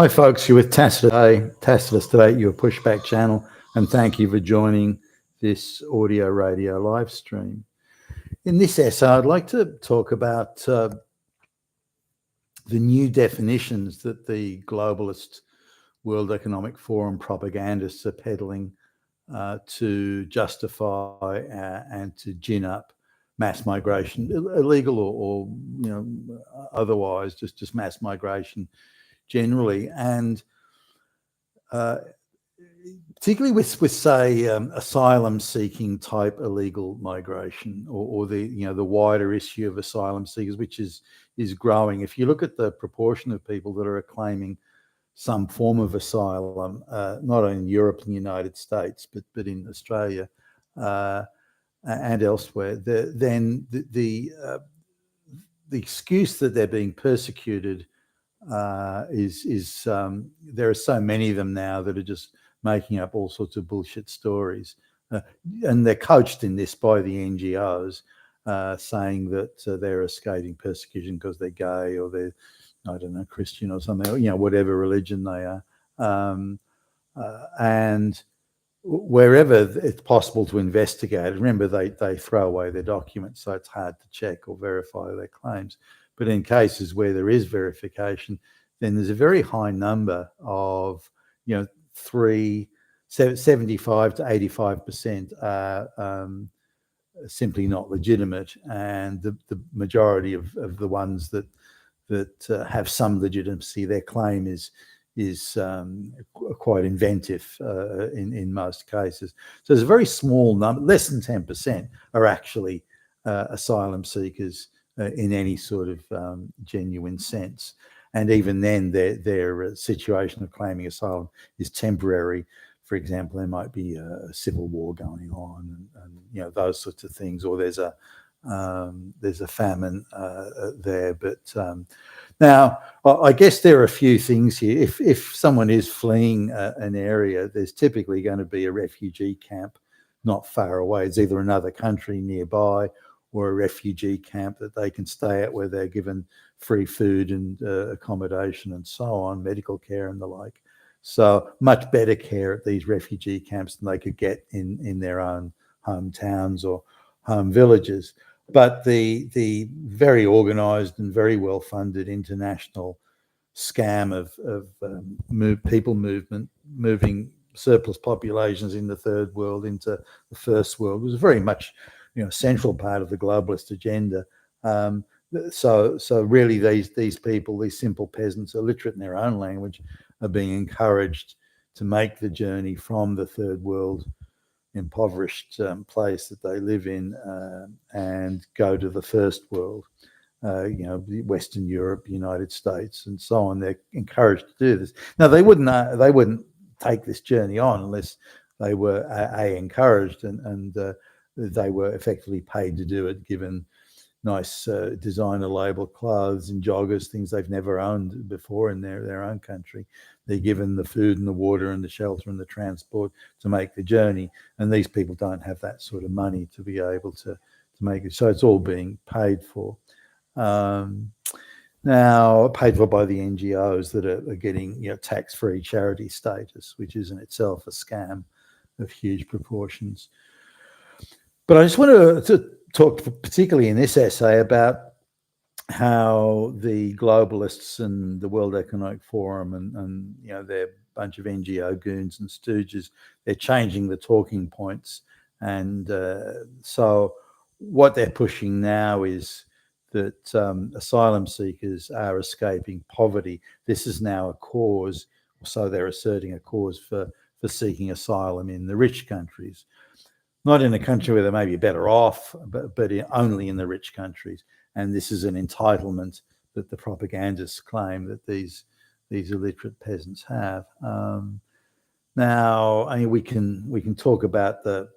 Hi, folks. You're with Tacitus today, your pushback channel, and thank you for joining this audio radio live stream. In this essay, I'd like to talk about the new definitions that the globalist World Economic Forum propagandists are peddling to justify and to gin up mass migration, illegal or otherwise, just mass migration generally, and particularly with say asylum-seeking type illegal migration, or the wider issue of asylum seekers, which is growing. If you look at the proportion of people that are claiming some form of asylum, not only in Europe and the United States, but in Australia and elsewhere, then the excuse that they're being persecuted is there are so many of them now that are just making up all sorts of bullshit stories, and they're coached in this by the NGOs, saying that they're escaping persecution because they're gay or they're, I don't know, Christian or something, whatever religion they are, and wherever it's possible to investigate. Remember, they throw away their documents, so it's hard to check or verify their claims. But in cases where there is verification, then there's a very high number of, 75 to 85% are simply not legitimate, and the majority of the ones that have some legitimacy, their claim is quite inventive in most cases. So there's a very small number, less than 10%, are actually asylum seekers in any sort of genuine sense. And even then, their situation of claiming asylum is temporary. For example, there might be a civil war going on, and those sorts of things, or there's a famine there. But now, I guess there are a few things here. If someone is fleeing an area, there's typically going to be a refugee camp not far away. It's either another country nearby or a refugee camp that they can stay at, where they're given free food and accommodation and so on, medical care and the like. So much better care at these refugee camps than they could get in their own hometowns or home villages. But the very organised and very well-funded international scam of people movement, moving surplus populations in the third world into the first world, was very much central part of the globalist agenda. So really these people, these simple peasants, illiterate in their own language, are being encouraged to make the journey from the third world impoverished place that they live in and go to the first world, Western Europe, United States, and so on. They're encouraged to do this. Now, they wouldn't take this journey on unless they were encouraged and they were effectively paid to do it, given nice designer label clothes and joggers, things they've never owned before in their own country. They're given the food and the water and the shelter and the transport to make the journey, and these people don't have that sort of money to be able to make it. So it's all being paid for. Now, paid for by the NGOs that are getting tax-free charity status, which is in itself a scam of huge proportions. But I just want to talk particularly in this essay about how the globalists and the World Economic Forum and their bunch of NGO goons and stooges, they're changing the talking points. And so what they're pushing now is that asylum seekers are escaping poverty. This is now a cause, so they're asserting a cause for seeking asylum in the rich countries. Not in a country where they may be better off, but only in the rich countries. And this is an entitlement that the propagandists claim that these illiterate peasants have. Now, I mean, we can talk about the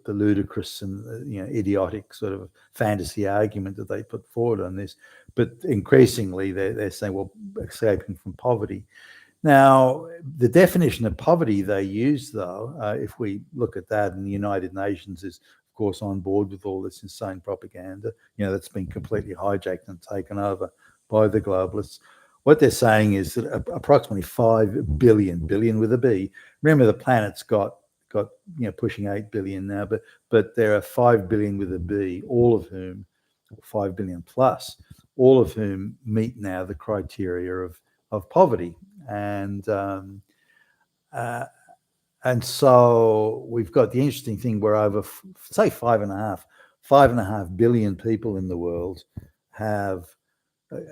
ludicrous and idiotic sort of fantasy argument that they put forward on this, but increasingly they're saying, well, escaping from poverty. Now, the definition of poverty they use, though, if we look at that, and the United Nations is, of course, on board with all this insane propaganda, that's been completely hijacked and taken over by the globalists. what they're saying is that approximately 5 billion with a B. Remember, the planet's got pushing 8 billion now, but there are 5 billion with a B, all of whom, 5 billion plus, all of whom meet now the criteria of poverty. And so we've got the interesting thing where over, say, 5.5 billion people in the world have,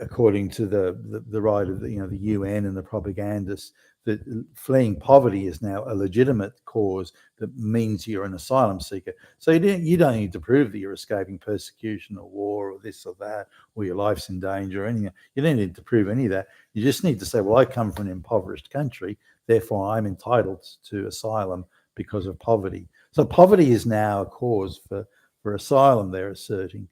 according to the right of the UN and the propagandists, that fleeing poverty is now a legitimate cause that means you're an asylum seeker. So you don't need to prove that you're escaping persecution or war or this or that, or your life's in danger or anything. You don't need to prove any of that. You just need to say, well, I come from an impoverished country, therefore I'm entitled to asylum because of poverty. So poverty is now a cause for asylum, they're asserting.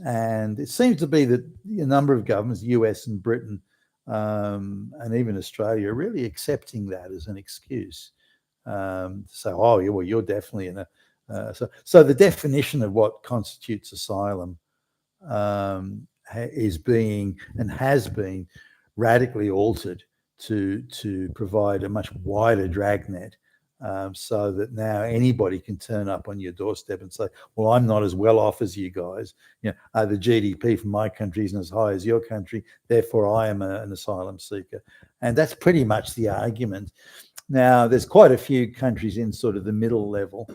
And it seems to be that a number of governments, US and Britain, and even Australia, are really accepting that as an excuse to say, oh, well, you're definitely in a. So the definition of what constitutes asylum is being and has been radically altered to provide a much wider dragnet, so that now anybody can turn up on your doorstep and say, well, I'm not as well off as you guys. The GDP from my country isn't as high as your country, therefore I am an asylum seeker. And that's pretty much the argument. Now, there's quite a few countries in sort of the middle level,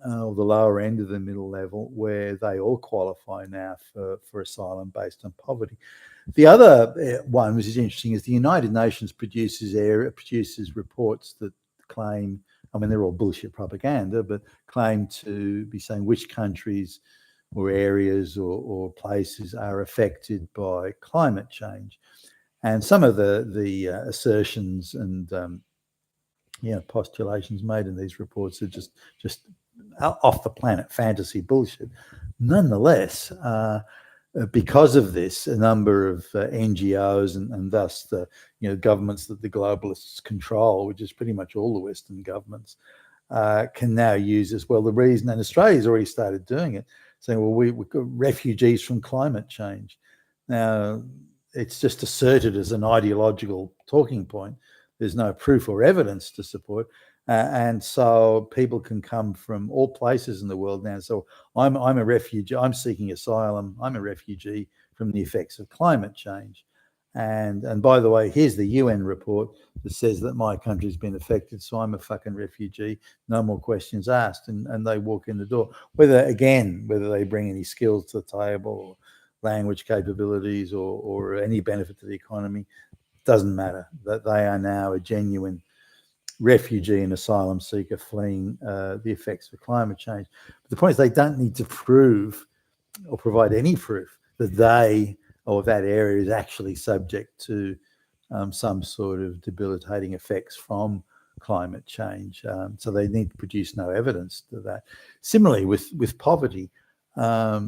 or the lower end of the middle level, where they all qualify now for asylum based on poverty. The other one, which is interesting, is the United Nations produces reports that claim, I mean, they're all bullshit propaganda, but claim to be saying which countries or areas or places are affected by climate change. And some of the assertions and postulations made in these reports are just off the planet fantasy bullshit. Nonetheless, because of this, a number of NGOs and thus the governments that the globalists control, which is pretty much all the Western governments, can now use as well the reason, and Australia's already started doing it, saying, well, we've got refugees from climate change. Now, it's just asserted as an ideological talking point. There's no proof or evidence to support. And so people can come from all places in the world now. So I'm a refugee. I'm seeking asylum. I'm a refugee from the effects of climate change. And by the way, here's the UN report that says that my country's been affected, so I'm a fucking refugee. No more questions asked. And they walk in the door. Whether they bring any skills to the table, or language capabilities, or any benefit to the economy, doesn't matter. That they are now a genuine refugee and asylum seeker fleeing the effects of climate change. But the point is, they don't need to prove or provide any proof that they or that area is actually subject to some sort of debilitating effects from climate change. So they need to produce no evidence to that. Similarly, with poverty, how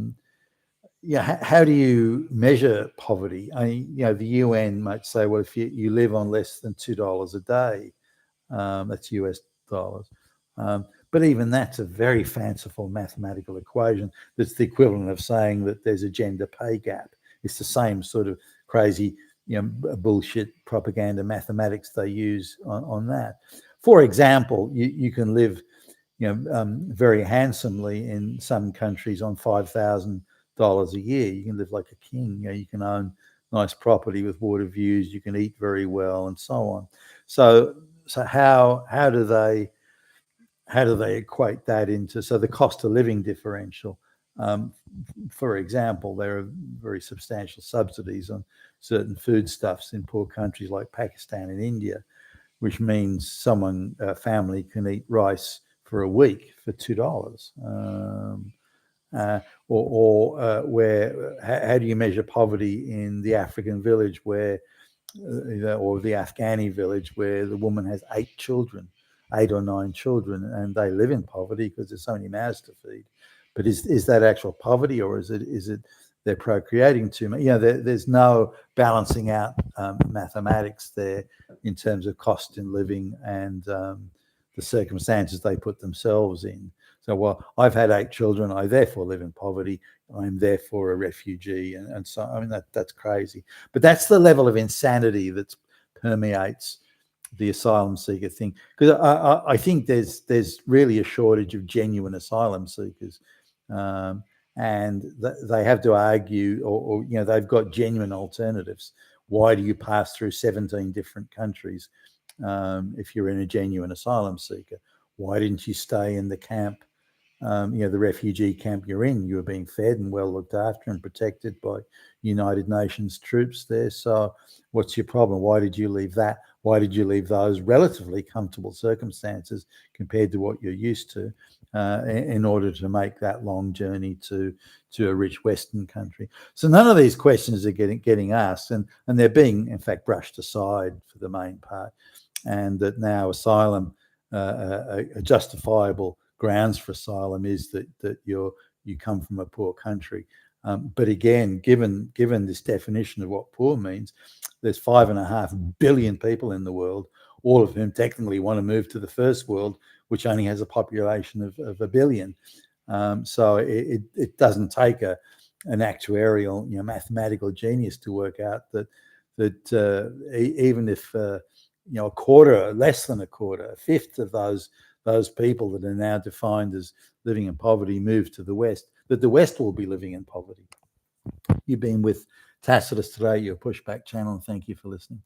do you measure poverty? The UN might say, well, if you live on less than $2 a day, that's US dollars. But even that's a very fanciful mathematical equation that's the equivalent of saying that there's a gender pay gap. It's the same sort of crazy, bullshit propaganda mathematics they use on that. For example, you can live, very handsomely in some countries on $5,000 a year. You can live like a king. You can own nice property with water views. You can eat very well, and so on. So how do they equate that into the cost of living differential? For example, there are very substantial subsidies on certain foodstuffs in poor countries like Pakistan and India, which means a family can eat rice for a week for $2. How do you measure poverty in the African village or the Afghani village where the woman has 8 or 9 children, and they live in poverty because there's so many mouths to feed? But is that actual poverty, or is it they're procreating too much? There's no balancing out mathematics there in terms of cost in living and the circumstances they put themselves in. So, well, I've had 8 children, I therefore live in poverty. I'm therefore a refugee, and so I mean that's crazy. But that's the level of insanity that permeates the asylum seeker thing, because I think there's really a shortage of genuine asylum seekers, um, and they have to argue, or they've got genuine alternatives. Why do you pass through 17 different countries if you're in a genuine asylum seeker? Why didn't you stay in the camp? The refugee camp you're in, you were being fed and well looked after and protected by United Nations troops there. So what's your problem? Why did you leave that? Why did you leave those relatively comfortable circumstances compared to what you're used to in order to make that long journey to a rich Western country? So none of these questions are getting asked, and they're being, in fact, brushed aside for the main part, and that now asylum, a justifiable grounds for asylum is that you come from a poor country. But again, given this definition of what poor means, there's 5.5 billion people in the world, all of whom technically want to move to the first world, which only has a population of 1 billion. So it doesn't take an actuarial, mathematical genius to work out that even if a quarter, less than a quarter, a fifth of those people that are now defined as living in poverty move to the West, that the West will be living in poverty. You've been with Tacitus today, your Pushback channel, and thank you for listening.